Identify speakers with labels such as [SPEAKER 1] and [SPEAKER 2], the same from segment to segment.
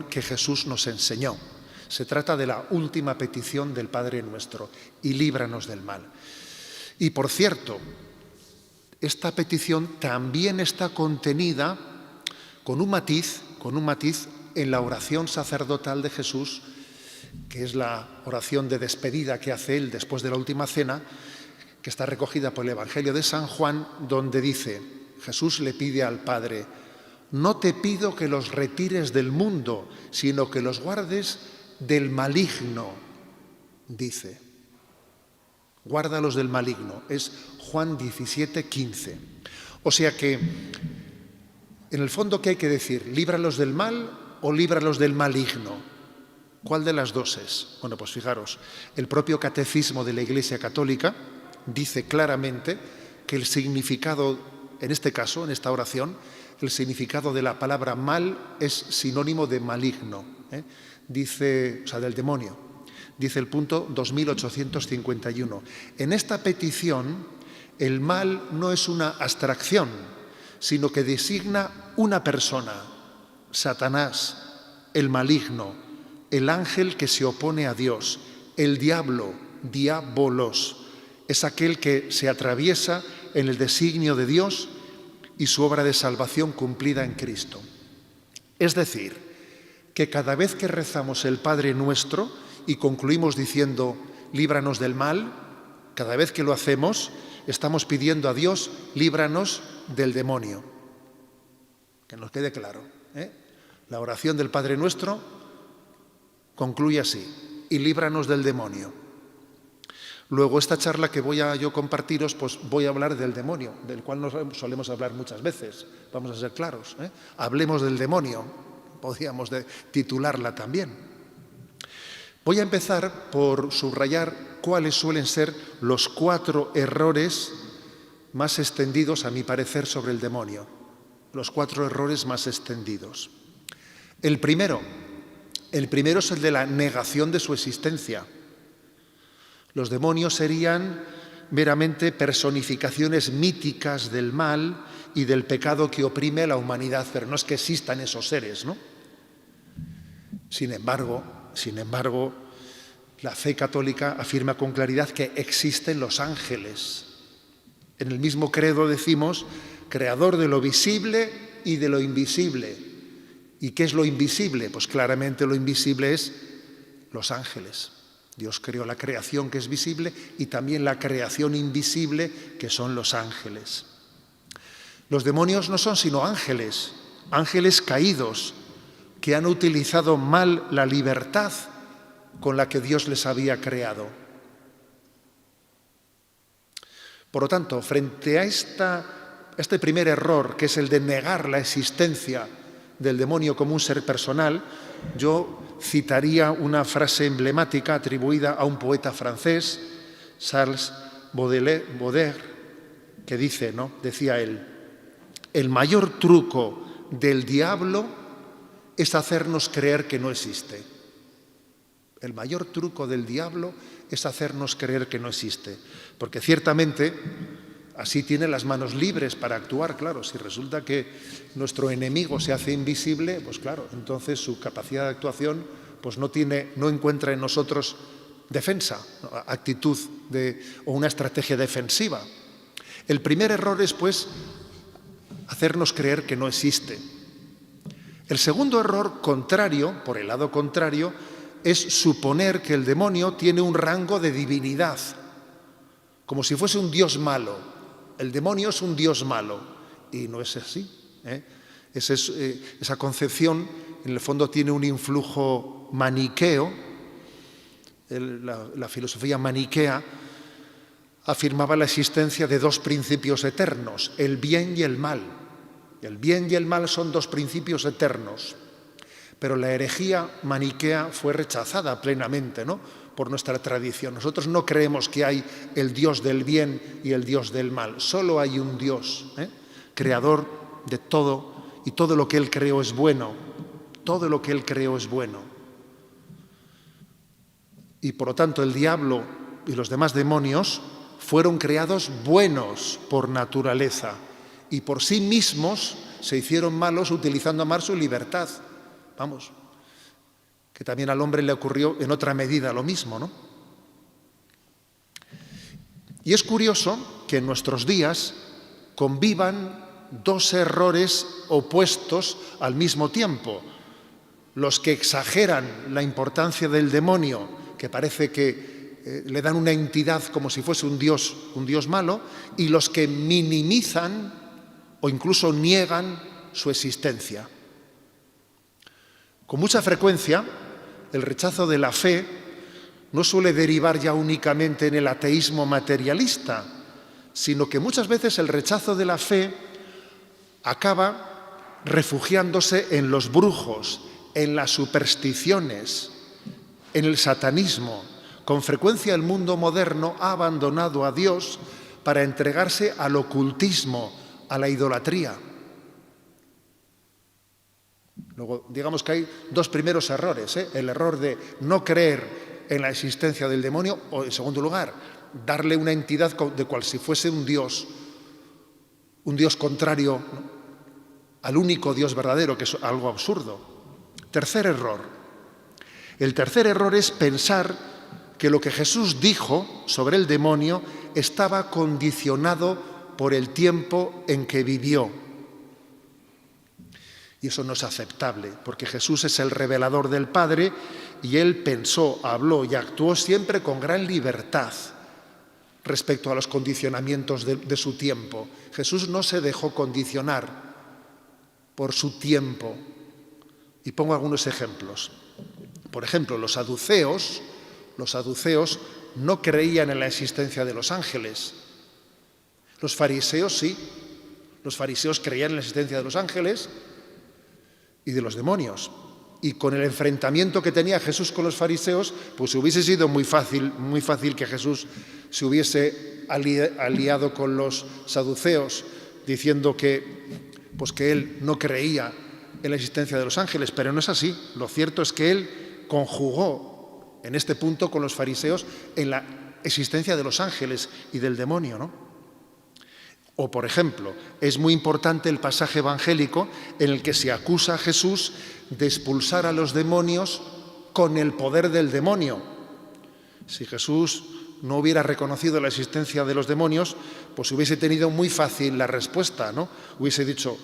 [SPEAKER 1] que Jesús nos enseñó. Se trata de la última petición del Padre Nuestro: y líbranos del mal. Y por cierto, esta petición también está contenida con un matiz en la oración sacerdotal de Jesús, que es la oración de despedida que hace él después de la última cena, que está recogida por el Evangelio de San Juan, donde dice, Jesús le pide al Padre: no te pido que los retires del mundo, sino que los guardes del maligno, dice. Guárdalos del maligno. Es Juan 17:15. O sea que, en el fondo, ¿qué hay que decir? ¿Líbralos del mal o líbralos del maligno? ¿Cuál de las dos es? Bueno, pues fijaros, el propio Catecismo de la Iglesia Católica dice claramente que el significado, en este caso, en esta oración, el significado de la palabra mal es sinónimo de maligno, dice, o sea, del demonio. Dice el punto 2851. En esta petición, el mal no es una abstracción, sino que designa una persona, Satanás, el maligno, el ángel que se opone a Dios, el diablo, diabolos, es aquel que se atraviesa en el designio de Dios y su obra de salvación cumplida en Cristo. Es decir, que cada vez que rezamos el Padre Nuestro y concluimos diciendo, líbranos del mal, cada vez que lo hacemos, estamos pidiendo a Dios, líbranos del demonio. Que nos quede claro, La oración del Padre Nuestro concluye así, y líbranos del demonio. Luego, esta charla que voy a yo compartiros, pues voy a hablar del demonio, del cual nos solemos hablar muchas veces, vamos a ser claros. Hablemos del demonio, podríamos titularla también. Voy a empezar por subrayar cuáles suelen ser los 4 errores más extendidos, a mi parecer, sobre el demonio. Los 4 errores más extendidos. El primero es el de la negación de su existencia. Los demonios serían meramente personificaciones míticas del mal y del pecado que oprime a la humanidad, pero no es que existan esos seres, ¿no? Sin embargo, la fe católica afirma con claridad que existen los ángeles. En el mismo credo decimos, creador de lo visible y de lo invisible. ¿Y qué es lo invisible? Pues claramente lo invisible es los ángeles. Dios creó la creación que es visible y también la creación invisible que son los ángeles. Los demonios no son sino ángeles caídos que han utilizado mal la libertad con la que Dios les había creado. Por lo tanto, frente a este primer error, que es el de negar la existencia del demonio como un ser personal, yo citaría una frase emblemática atribuida a un poeta francés, Charles Baudelaire, que decía él, el mayor truco del diablo es hacernos creer que no existe. El mayor truco del diablo es hacernos creer que no existe. Porque ciertamente así tiene las manos libres para actuar, claro. Si resulta que nuestro enemigo se hace invisible, pues claro, entonces su capacidad de actuación pues no encuentra en nosotros defensa, actitud o una estrategia defensiva. El primer error es, pues, hacernos creer que no existe. El segundo error, contrario, por el lado contrario, es suponer que el demonio tiene un rango de divinidad, como si fuese un dios malo. El demonio es un dios malo, y no es así. Esa concepción, en el fondo, tiene un influjo maniqueo. La filosofía maniquea afirmaba la existencia de 2 principios eternos, el bien y el mal. El bien y el mal son 2 principios eternos. Pero la herejía maniquea fue rechazada plenamente, por nuestra tradición. Nosotros no creemos que hay el Dios del bien y el Dios del mal. Solo hay un Dios, creador de todo, y todo lo que Él creó es bueno. Todo lo que Él creó es bueno. Y por lo tanto el diablo y los demás demonios fueron creados buenos por naturaleza y por sí mismos se hicieron malos utilizando mal su libertad. Vamos, que también al hombre le ocurrió en otra medida lo mismo, ¿no? Y es curioso que en nuestros días convivan dos errores opuestos al mismo tiempo. Los que exageran la importancia del demonio, que parece que le dan una entidad como si fuese un dios malo, y los que minimizan o incluso niegan su existencia. Con mucha frecuencia, el rechazo de la fe no suele derivar ya únicamente en el ateísmo materialista, sino que muchas veces el rechazo de la fe acaba refugiándose en los brujos, en las supersticiones, en el satanismo. Con frecuencia el mundo moderno ha abandonado a Dios para entregarse al ocultismo, a la idolatría. Luego, digamos que hay dos primeros errores, ¿eh? El error de no creer en la existencia del demonio, o en segundo lugar, darle una entidad de cual si fuese un Dios contrario, ¿no?, al único Dios verdadero, que es algo absurdo. Tercer error. El tercer error es pensar que lo que Jesús dijo sobre el demonio estaba condicionado por el tiempo en que vivió. Y eso no es aceptable, porque Jesús es el revelador del Padre y Él pensó, habló y actuó siempre con gran libertad respecto a los condicionamientos de su tiempo. Jesús no se dejó condicionar por su tiempo. Y pongo algunos ejemplos. Por ejemplo, los saduceos no creían en la existencia de los ángeles. Los fariseos sí. Los fariseos creían en la existencia de los ángeles y de los demonios. Y con el enfrentamiento que tenía Jesús con los fariseos, pues hubiese sido muy fácil que Jesús se hubiese aliado con los saduceos, diciendo que él no creía en la existencia de los ángeles, pero no es así. Lo cierto es que él conjugó en este punto con los fariseos en la existencia de los ángeles y del demonio, ¿no? O, por ejemplo, es muy importante el pasaje evangélico en el que se acusa a Jesús de expulsar a los demonios con el poder del demonio. Si Jesús no hubiera reconocido la existencia de los demonios, pues hubiese tenido muy fácil la respuesta, ¿no? Hubiese dicho,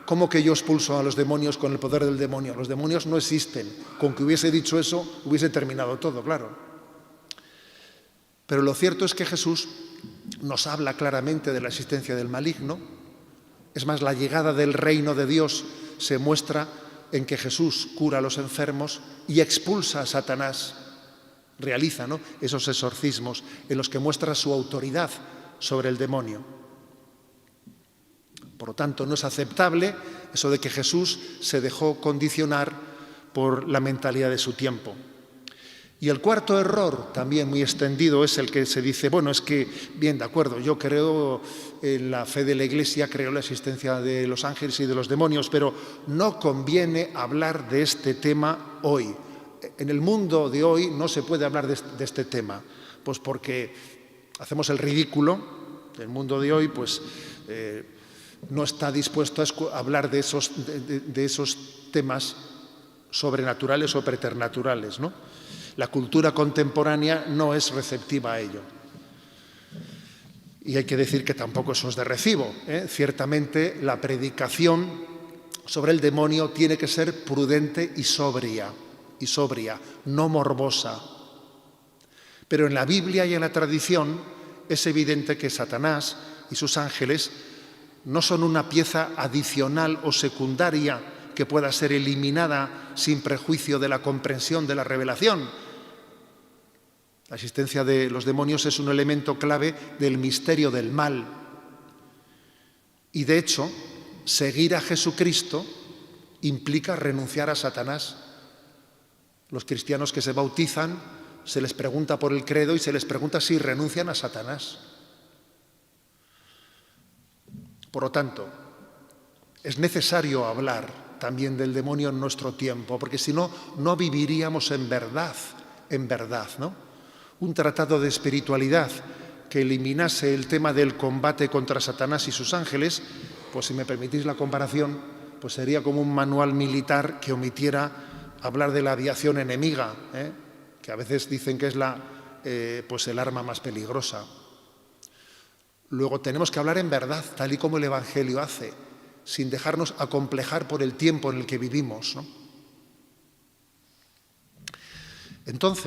[SPEAKER 1] ¿cómo que yo expulso a los demonios con el poder del demonio? Los demonios no existen. Con que hubiese dicho eso, hubiese terminado todo, claro. Pero lo cierto es que Jesús nos habla claramente de la existencia del maligno. Es más, la llegada del reino de Dios se muestra en que Jesús cura a los enfermos y expulsa a Satanás. Realiza, ¿no?, esos exorcismos en los que muestra su autoridad sobre el demonio. Por lo tanto, no es aceptable eso de que Jesús se dejó condicionar por la mentalidad de su tiempo. Y el cuarto error, también muy extendido, es el que se dice, bueno, es que, bien, de acuerdo, yo creo en la fe de la Iglesia, creo en la existencia de los ángeles y de los demonios, pero no conviene hablar de este tema hoy. En el mundo de hoy no se puede hablar de este tema, pues porque hacemos el ridículo. El mundo de hoy, pues, no está dispuesto a hablar de esos temas sobrenaturales o preternaturales, ¿no? La cultura contemporánea no es receptiva a ello. Y hay que decir que tampoco eso es de recibo, ¿eh? Ciertamente la predicación sobre el demonio tiene que ser prudente y sobria, no morbosa. Pero en la Biblia y en la tradición es evidente que Satanás y sus ángeles no son una pieza adicional o secundaria que pueda ser eliminada sin prejuicio de la comprensión de la revelación. La existencia de los demonios es un elemento clave del misterio del mal. Y de hecho, seguir a Jesucristo implica renunciar a Satanás. Los cristianos que se bautizan, se les pregunta por el credo y se les pregunta si renuncian a Satanás. Por lo tanto, es necesario hablar también del demonio en nuestro tiempo, porque si no, no viviríamos en verdad, ¿no? Un tratado de espiritualidad que eliminase el tema del combate contra Satanás y sus ángeles, pues si me permitís la comparación, pues sería como un manual militar que omitiera hablar de la aviación enemiga, que a veces dicen que es pues el arma más peligrosa. Luego tenemos que hablar en verdad, tal y como el Evangelio hace, sin dejarnos acomplejar por el tiempo en el que vivimos, ¿no? Entonces,